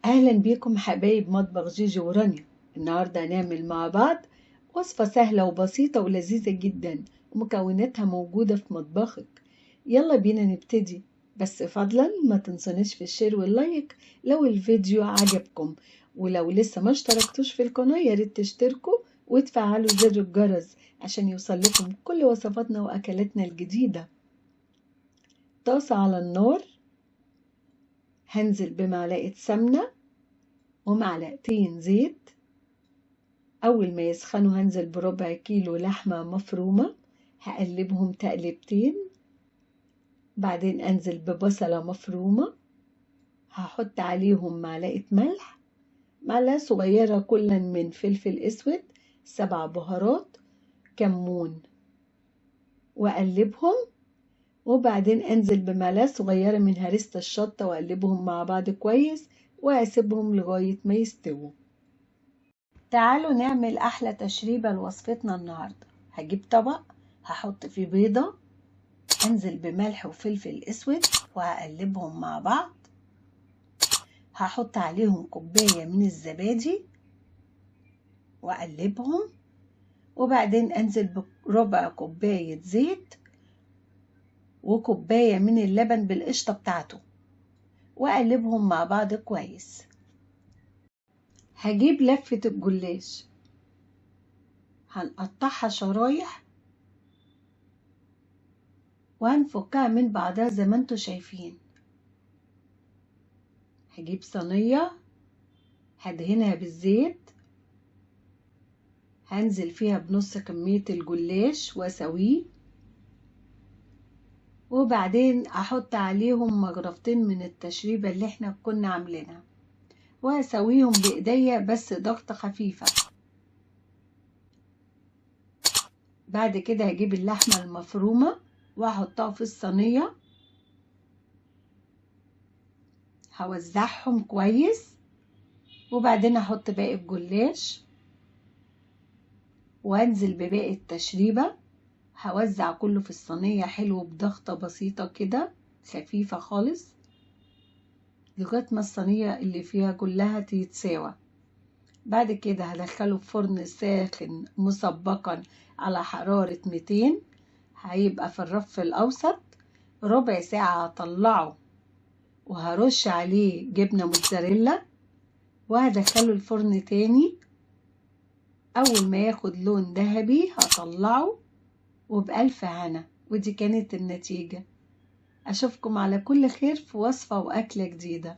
أهلا بيكم حبايب مطبخ جيجي ورانيا. النهاردة هنعمل مع بعض وصفة سهلة وبسيطة ولذيذة جدا ومكوناتها موجودة في مطبخك. يلا بينا نبتدي، بس فضلا ما تنسونيش في الشير واللايك لو الفيديو عجبكم، ولو لسه ما اشتركتوش في القناة ياريت تشتركوا وتفعلوا زر الجرس عشان يوصل لكم كل وصفاتنا وأكلاتنا الجديدة. طاسة على النار، هنزل بمعلقة سمنة ومعلقتين زيت. أول ما يسخنوا هنزل بربع كيلو لحمة مفرومة، هقلبهم تقلبتين. بعدين أنزل ببصلة مفرومة، هحط عليهم معلقة ملح، معلقة صغيرة كلا من فلفل أسود، 7 بهارات، كمون، وأقلبهم. وبعدين أنزل بمعلقة صغيرة من هريسة الشطة وأقلبهم مع بعض كويس وأسيبهم لغاية ما يستووا. تعالوا نعمل أحلى تشريبة لوصفتنا النهاردة. هجيب طبق، هحط فيه بيضة، أنزل بملح وفلفل أسود وهقلبهم مع بعض. هحط عليهم كوباية من الزبادي وأقلبهم. وبعدين أنزل بربع كوباية زيت وكوباية من اللبن بالقشطة بتاعته وأقلبهم مع بعض كويس. هجيب لفة الجلاش، هنقطعها شرايح وهنفكها من بعضها زي ما انتوا شايفين. هجيب صينية هدهنها بالزيت، هنزل فيها بنص كمية الجلاش واسويه، وبعدين احط عليهم مجرفتين من التشريبة اللي احنا كنا عاملينها واسويهم بايديا بس ضغطة خفيفة. بعد كده هجيب اللحمة المفرومة واحطها في الصينية، هوزعهم كويس، وبعدين احط باقي الجلاش وانزل بباقي التشريبة. هوزع كله في الصينية حلو بضغطة بسيطة كده خفيفة خالص لغاية ما الصينية اللي فيها كلها تتساوى. بعد كده هدخله في فرن ساخن مسبقا على حرارة 200، هيبقى في الرف الأوسط. ربع ساعة هطلعه وهرش عليه جبنة موتزاريلا وهدخله الفرن تاني. أول ما ياخد لون ذهبي هطلعه وبألف هنا. ودي كانت النتيجة. أشوفكم على كل خير في وصفة وأكلة جديدة.